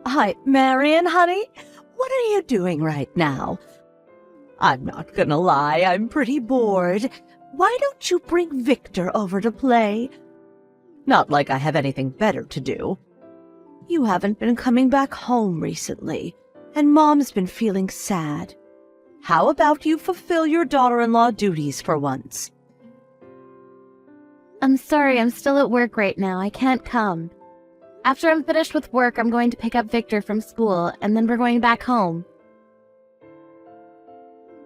Hi, Marion, honey. What are you doing right now? I'm not gonna lie, I'm pretty bored. Why don't you bring Victor over to play? Not like I have anything better to do. You haven't been coming back home recently, and Mom's been feeling sad. How about you fulfill your daughter-in-law duties for once? I'm sorry, I'm still at work right now. I can't come. After I'm finished with work, I'm going to pick up Victor from school, and then we're going back home.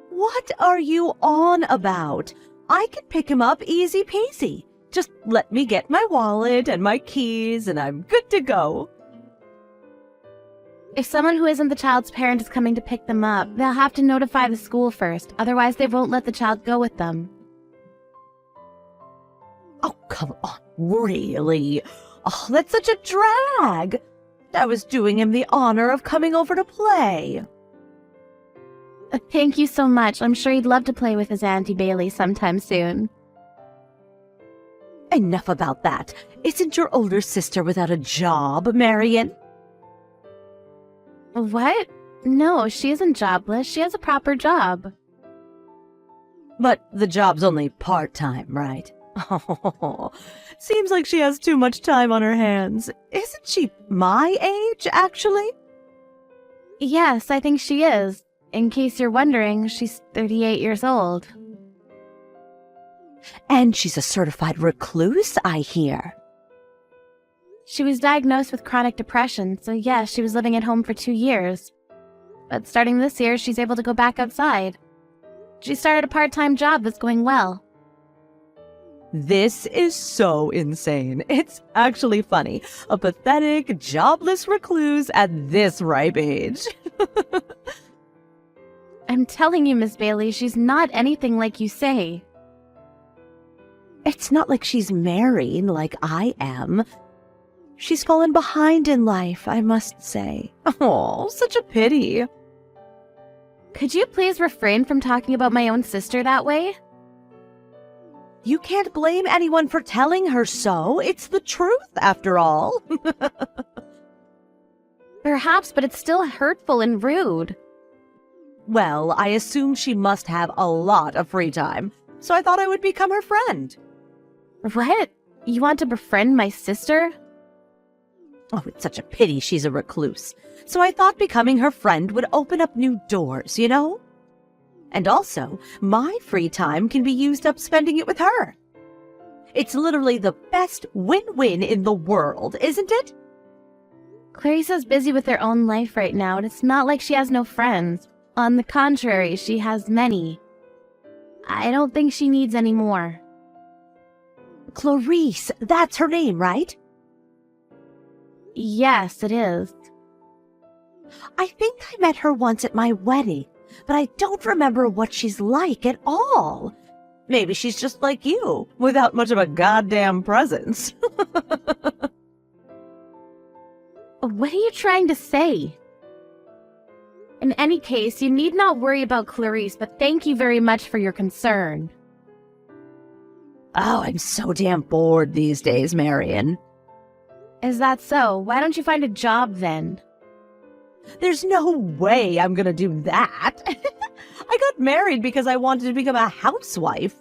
What are you on about? I can pick him up easy peasy. Just let me get my wallet and my keys, and I'm good to go. If someone who isn't the child's parent is coming to pick them up, they'll have to notify the school first, otherwise they won't let the child go with them. Oh, come on, really? Oh, that's such a drag. I was doing him the honor of coming over to play. Thank you so much. I'm sure he'd love to play with his Auntie Bailey sometime soon. Enough about that. Isn't your older sister without a job, Marion? What? No, she isn't jobless. She has a proper job. But the job's only part-time, right? Oh, seems like she has too much time on her hands. Isn't she my age, actually? Yes, I think she is. In case you're wondering, she's 38 years old. And she's a certified recluse, I hear. She was diagnosed with chronic depression, so yes, she was living at home for 2 years. But starting this year, she's able to go back outside. She started a part-time job that's going well. This is so insane. It's actually funny. A pathetic, jobless recluse at this ripe age. I'm telling you, Miss Bailey, she's not anything like you say. It's not like she's married like I am. She's fallen behind in life, I must say. Oh, such a pity. Could you please refrain from talking about my own sister that way? You can't blame anyone for telling her so. It's the truth, after all. Perhaps, but it's still hurtful and rude. Well, I assume she must have a lot of free time, so I thought I would become her friend. What? You want to befriend my sister? Oh, it's such a pity she's a recluse. So I thought becoming her friend would open up new doors, you know? And also, my free time can be used up spending it with her. It's literally the best win-win in the world, isn't it? Clarissa's busy with her own life right now, and it's not like she has no friends. On the contrary, she has many. I don't think she needs any more. Clarice, that's her name, right? Yes, it is. I think I met her once at my wedding, but I don't remember what she's like at all. Maybe she's just like you, without much of a goddamn presence. What are you trying to say? In any case, you need not worry about Clarice, but thank you very much for your concern. Oh, I'm so damn bored these days, Marion. Is that so? Why don't you find a job then? There's no way I'm gonna do that. I got married because I wanted to become a housewife.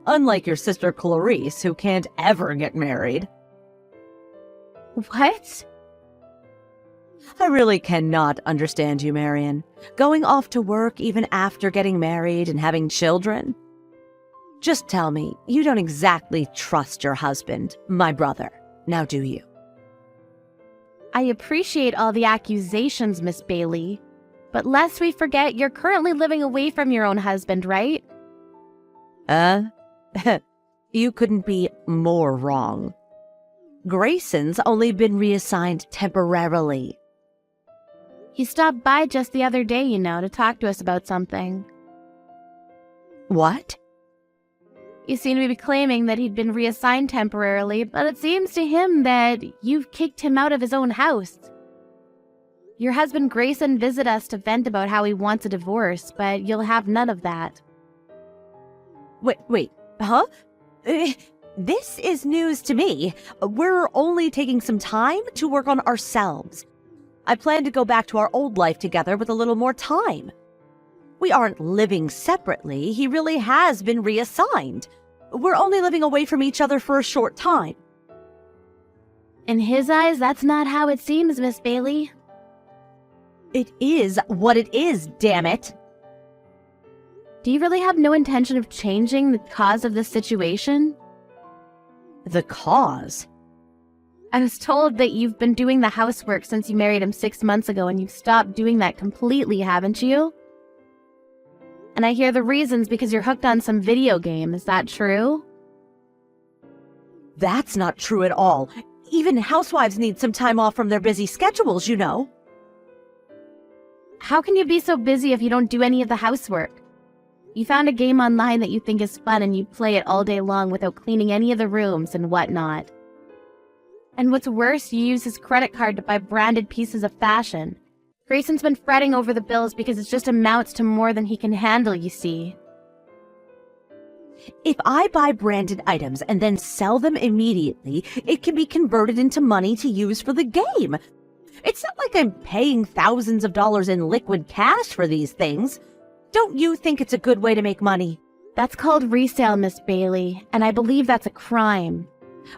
Unlike your sister Clarice, who can't ever get married. What? I really cannot understand you, Marion. Going off to work even after getting married and having children. Just tell me, you don't exactly trust your husband, my brother. Now do you? I appreciate all the accusations, Miss Bailey. But lest we forget, you're currently living away from your own husband, right? You couldn't be more wrong. Grayson's only been reassigned temporarily. He stopped by just the other day, you know, to talk to us about something. What? You seem to be claiming that he'd been reassigned temporarily, but it seems to him that you've kicked him out of his own house. Your husband Grayson visited us to vent about how he wants a divorce, but you'll have none of that. Wait, huh? This is news to me. We're only taking some time to work on ourselves. I plan to go back to our old life together with a little more time. We aren't living separately. He really has been reassigned. We're only living away from each other for a short time. In his eyes, that's not how it seems, Miss Bailey. It is what it is, damn it. Do you really have no intention of changing the cause of this situation? The cause? I was told that you've been doing the housework since you married him 6 months ago, and you've stopped doing that completely, haven't you? And I hear the reason's because you're hooked on some video game. Is that true? That's not true at all. Even housewives need some time off from their busy schedules, you know. How can you be so busy if you don't do any of the housework? You found a game online that you think is fun and you play it all day long without cleaning any of the rooms and whatnot. And what's worse, you use his credit card to buy branded pieces of fashion. Grayson's been fretting over the bills because it just amounts to more than he can handle, you see. If I buy branded items and then sell them immediately, it can be converted into money to use for the game. It's not like I'm paying thousands of dollars in liquid cash for these things. Don't you think it's a good way to make money? That's called resale, Miss Bailey, and I believe that's a crime.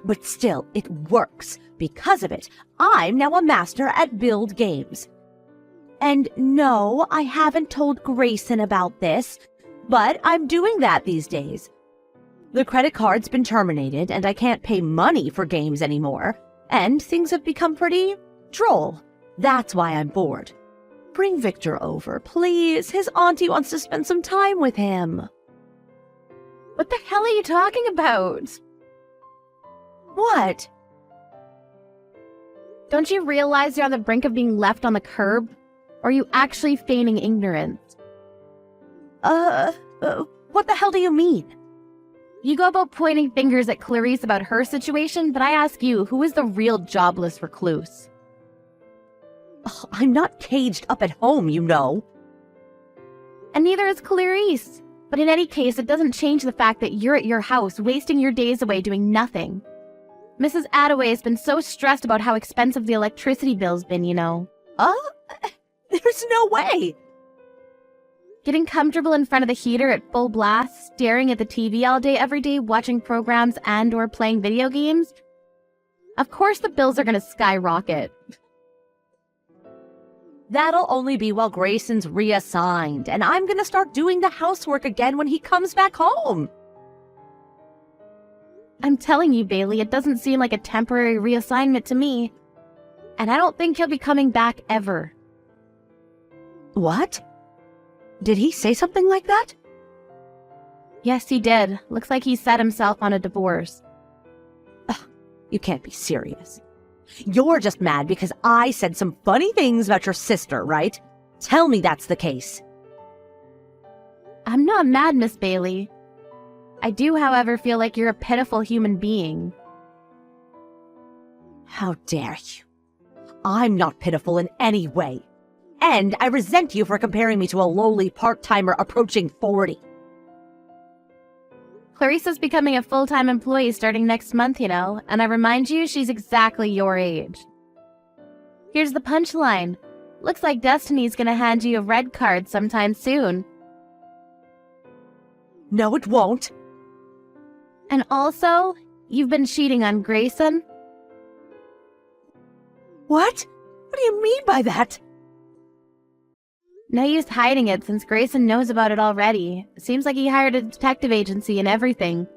But still, it works. Because of it, I'm now a master at build games. And no, I haven't told Grayson about this, but I'm doing that these days. The credit card's been terminated, and I can't pay money for games anymore, and things have become pretty droll. That's why I'm bored. Bring Victor over, please. His auntie wants to spend some time with him. What the hell are you talking about? What? Don't you realize you're on the brink of being left on the curb? Or are you actually feigning ignorance? What the hell do you mean? You go about pointing fingers at Clarice about her situation, but I ask you, who is the real jobless recluse? Ugh, I'm not caged up at home, you know. And neither is Clarice. But in any case, it doesn't change the fact that you're at your house, wasting your days away doing nothing. Mrs. Attaway has been so stressed about how expensive the electricity bill's been, you know. There's no way. Getting comfortable in front of the heater at full blast, staring at the TV all day every day, watching programs and or playing video games? Of course the bills are going to skyrocket. That'll only be while Grayson's reassigned, and I'm gonna start doing the housework again when he comes back home. I'm telling you, Bailey, it doesn't seem like a temporary reassignment to me. And I don't think he'll be coming back ever. What? Did he say something like that? Yes, he did. Looks like he set himself on a divorce. Ugh, you can't be serious. You're just mad because I said some funny things about your sister, right? Tell me that's the case. I'm not mad, Miss Bailey. I do, however, feel like you're a pitiful human being. How dare you? I'm not pitiful in any way. And I resent you for comparing me to a lowly part-timer approaching 40. Clarissa's becoming a full-time employee starting next month, you know, and I remind you, she's exactly your age. Here's the punchline. Looks like Destiny's gonna hand you a red card sometime soon. No, it won't. And also, you've been cheating on Grayson. What? What do you mean by that? No use hiding it since Grayson knows about it already. Seems like he hired a detective agency and everything.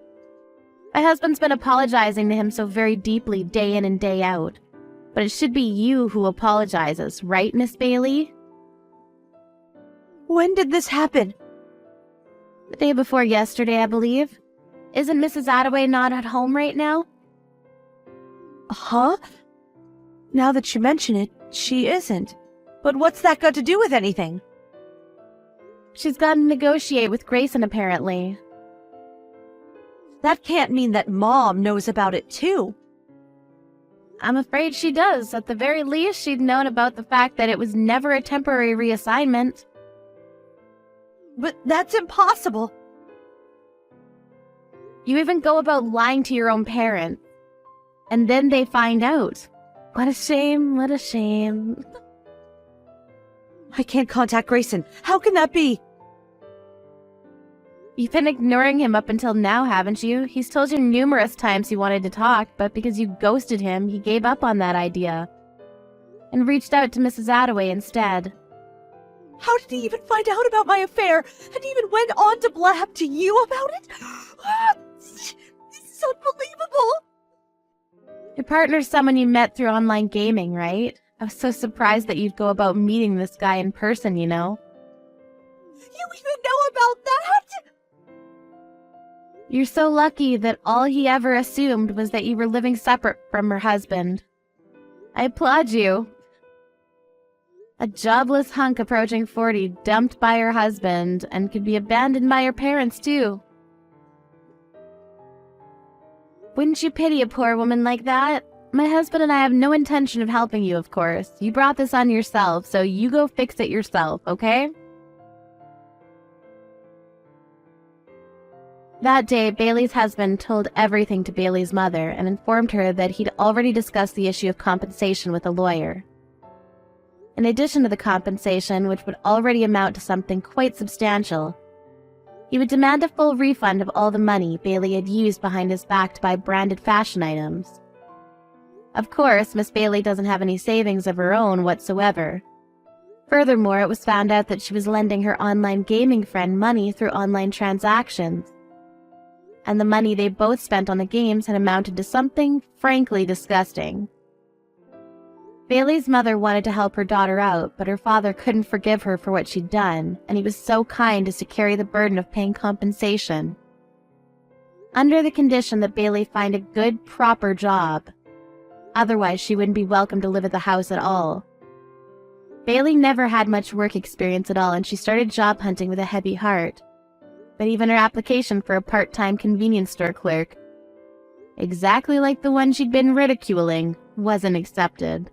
My husband's been apologizing to him so very deeply day in and day out. But it should be you who apologizes, right, Miss Bailey? When did this happen? The day before yesterday, I believe. Isn't Mrs. Attaway not at home right now? Huh? Now that you mention it, she isn't. But what's that got to do with anything? She's got to negotiate with Grayson, apparently. That can't mean that Mom knows about it, too. I'm afraid she does. At the very least, she'd known about the fact that it was never a temporary reassignment. But that's impossible. You even go about lying to your own parents. And then they find out. What a shame, what a shame. I can't contact Grayson. How can that be? You've been ignoring him up until now, haven't you? He's told you numerous times he wanted to talk, but because you ghosted him, he gave up on that idea and reached out to Mrs. Attaway instead. How did he even find out about my affair and even went on to blab to you about it? This is unbelievable. Your partner's someone you met through online gaming, right? I was so surprised that you'd go about meeting this guy in person, you know? You even know about that? You're so lucky that all he ever assumed was that you were living separate from her husband. I applaud you. A jobless hunk approaching 40, dumped by her husband, and could be abandoned by her parents, too. Wouldn't you pity a poor woman like that? My husband and I have no intention of helping you, of course. You brought this on yourself, so you go fix it yourself, okay? That day, Bailey's husband told everything to Bailey's mother and informed her that he'd already discussed the issue of compensation with a lawyer. In addition to the compensation, which would already amount to something quite substantial, he would demand a full refund of all the money Bailey had used behind his back to buy branded fashion items. Of course, Miss Bailey doesn't have any savings of her own whatsoever. Furthermore, it was found out that she was lending her online gaming friend money through online transactions, and the money they both spent on the games had amounted to something frankly disgusting. Bailey's mother wanted to help her daughter out, but her father couldn't forgive her for what she'd done, and he was so kind as to carry the burden of paying compensation, under the condition that Bailey find a good, proper job. Otherwise, she wouldn't be welcome to live at the house at all. Bailey never had much work experience at all, and she started job hunting with a heavy heart. But even her application for a part-time convenience store clerk, exactly like the one she'd been ridiculing, wasn't accepted.